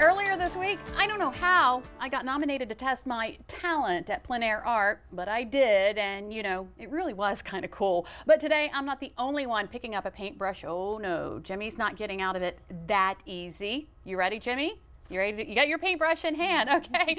Earlier this week, I don't know how, I got nominated to test my talent at plein air art, but I did, and you know, it really was kind of cool. But today, I'm not the only one picking up a paintbrush. Oh no, Jimmy's not getting out of it that easy. You ready, Jimmy? You ready? You got your paintbrush in hand, okay?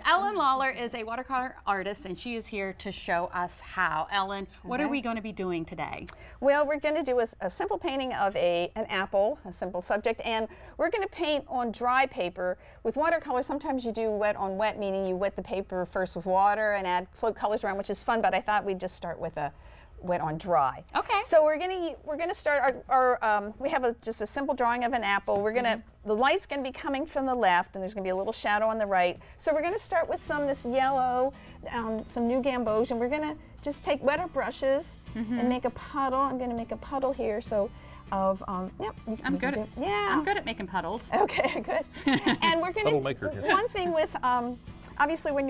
Ellen Lawler is a watercolor artist, and she is here to show us how. Ellen, what are we going to be doing today? Well, we're going to do a simple painting of an apple, a simple subject, and we're going to paint on dry paper. With watercolor, sometimes you do wet on wet, meaning you wet the paper first with water and add float colors around, which is fun, but I thought we'd just start with a wet on dry. Okay. So we're gonna start our we have just a simple drawing of an apple. We're gonna the light's gonna be coming from the left, and there's gonna be a little shadow on the right. So we're gonna start with this yellow, some new gamboge, and we're gonna just take wetter brushes and make a puddle. I'm gonna make a puddle here. So of yep. I'm good at making puddles. Okay, good. And we're gonna one thing with obviously, when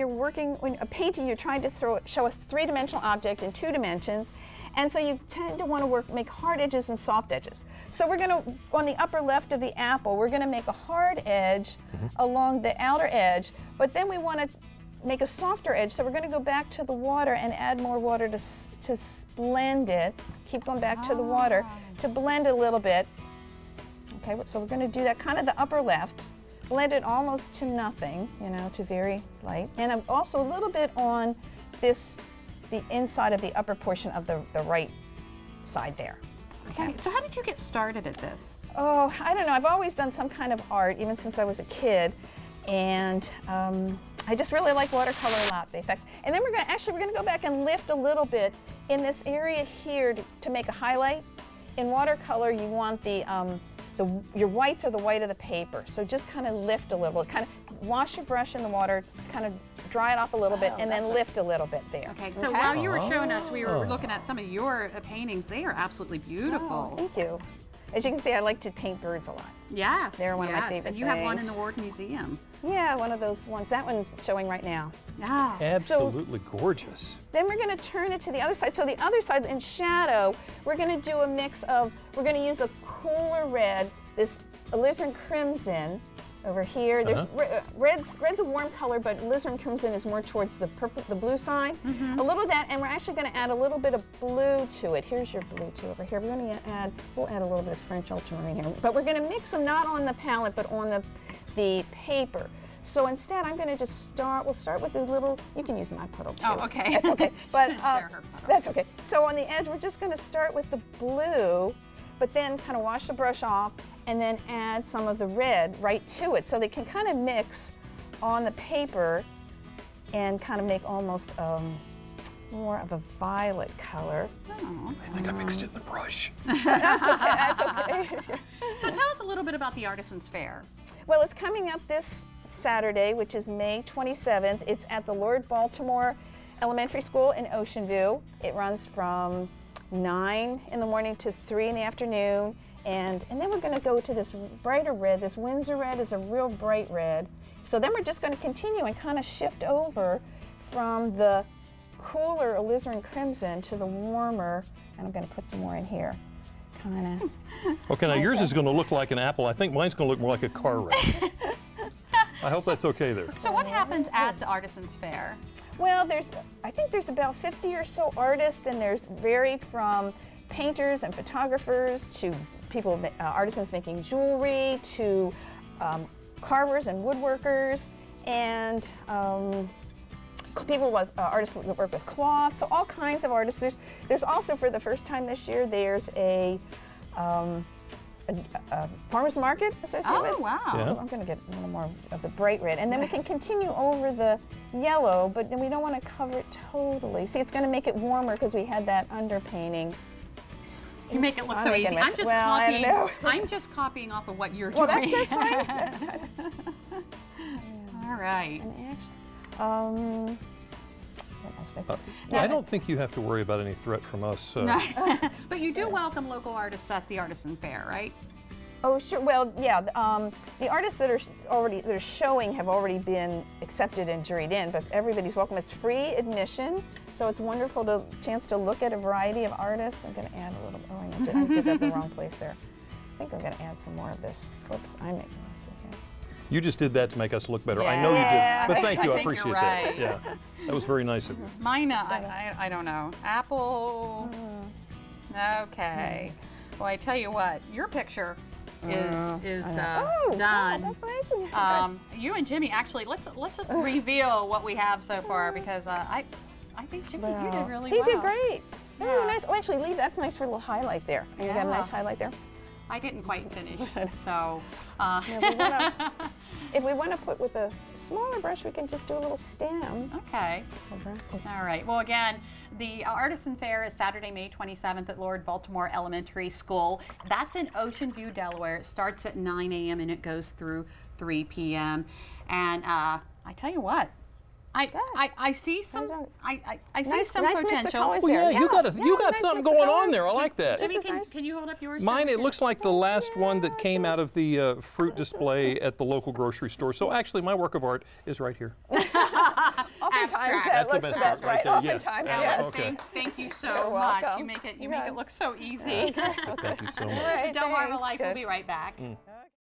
a painting, you're trying to show a three-dimensional object in 2 dimensions, and so you tend to want to make hard edges and soft edges. So we're going to, on the upper left of the apple, we're going to make a hard edge along the outer edge, but then we want to make a softer edge, so we're going to go back to the water and add more water to blend it. Keep going back to the water to blend it a little bit. Okay, so we're going to do that kind of the upper left. Blend it almost to nothing, you know, to very light. And I'm also a little bit on the inside of the upper portion of the right side there. Okay. So how did you get started at this? Oh, I don't know. I've always done some kind of art, even since I was a kid. And I just really like watercolor a lot, the effects. And then we're gonna go back and lift a little bit in this area here to make a highlight. In watercolor, you want your whites are the white of the paper, so just kind of lift a little, kind of wash your brush in the water, kind of dry it off a little bit, and then lift a little bit there. Okay, so while you were showing us, we were looking at some of your paintings. They are absolutely beautiful. Oh, thank you. As you can see, I like to paint birds a lot. Yeah, they're one of my favorite and you have one in the Ward Museum. Yeah, one of those ones. That one's showing right now. Yeah, absolutely gorgeous. Then we're going to turn it to the other side. So the other side, in shadow, we're going to do a mix of. We're going to use a cooler red, this alizarin crimson over here. There's red's a warm color, but alizarin crimson is more towards the purple, the blue side. A little of that, and we're actually going to add a little bit of blue to it. Here's your blue too over here. We're going to we'll add a little bit of French ultramarine here, but we're going to mix them not on the palette, but on the paper. So instead, I'm going to just we'll start with a little, you can use my puddle too. Oh, okay. That's okay. But that's okay. So on the edge, we're just going to start with the blue, but then kind of wash the brush off and then add some of the red right to it, so they can kind of mix on the paper and kind of make almost more of a violet color. Oh, I think I mixed it in the brush. That's okay, that's okay. So tell us a little bit about the Artisans Fair. Well, it's coming up this Saturday, which is May 27th. It's at the Lord Baltimore Elementary School in Ocean View. It runs from 9 in the morning to 3 in the afternoon. And then we're going to go to this brighter red. This Windsor red is a real bright red. So then we're just going to continue and kind of shift over from the cooler alizarin crimson to the warmer, and I'm going to put some more in here. Kind of. Okay, now yours is going to look like an apple. I think mine's going to look more like a car wreck. I hope that's okay there. So what happens at the Artisans Fair? Well, I think there's about 50 or so artists, and there's varied from painters and photographers to people, artisans making jewelry, to carvers and woodworkers, and people with artists who work with cloth. So all kinds of artists. There's also, for the first time this year, there's a farmers market associated with. Oh, wow. Yeah. So I'm going to get a little more of the bright red. And then we can continue over the yellow, but then we don't want to cover it totally. See, it's going to make it warmer because we had that underpainall You make it look so easy. I'm just copying off of what you're doing. Well, that's fine. That's fine. All right. I don't think you have to worry about any threat from us. But you do welcome local artists at the Artisan Fair, right? Oh, sure. Well, yeah. The artists that are showing have already been accepted and juried in, but everybody's welcome. It's free admission, so it's wonderful chance to look at a variety of artists. I'm going to add a little. Oh, I did that the wrong place there. I think I'm going to add some more of this. Whoops, I'm making this again. You just did that to make us look better. I know Yeah. you did, but thank you. I think you're appreciate right. that. Yeah, that was very nice of you. Mine, I don't know. Apple. Okay. Well, I tell you what, your picture is Oh, done. wow, that's nice. You and Jimmy, actually, let's just reveal what we have so far, because I think Jimmy, you did really well. He did great. Yeah. Oh, nice. Oh, actually, Lee, that's nice for a little highlight there. You got a nice highlight there. I didn't quite finish, so. If we want to put with a smaller brush, we can just do a little stem. Okay. All right. Well, again, the Artisan Fair is Saturday, May 27th at Lord Baltimore Elementary School. That's in Ocean View, Delaware. It starts at 9 a.m. and it goes through 3 p.m. And I tell you what, I see some I see some nice mix of potential. colors Well, there. yeah, you got nice something mix of going on colors. there. I like that. Jimmy, This is nice. can you hold up yours? Mine, so we it can- looks like the last one that came out of the fruit display at the local grocery store. So actually, my work of art is right here. Oftentimes Abstract. that That's the looks the best best, part right? right there, yes. Oftentimes, Yeah, yes. okay. Thank you so You're much. welcome. You make it look so easy. Thank you so much. All right, Delmarva thanks. Life. Good. We'll be right back.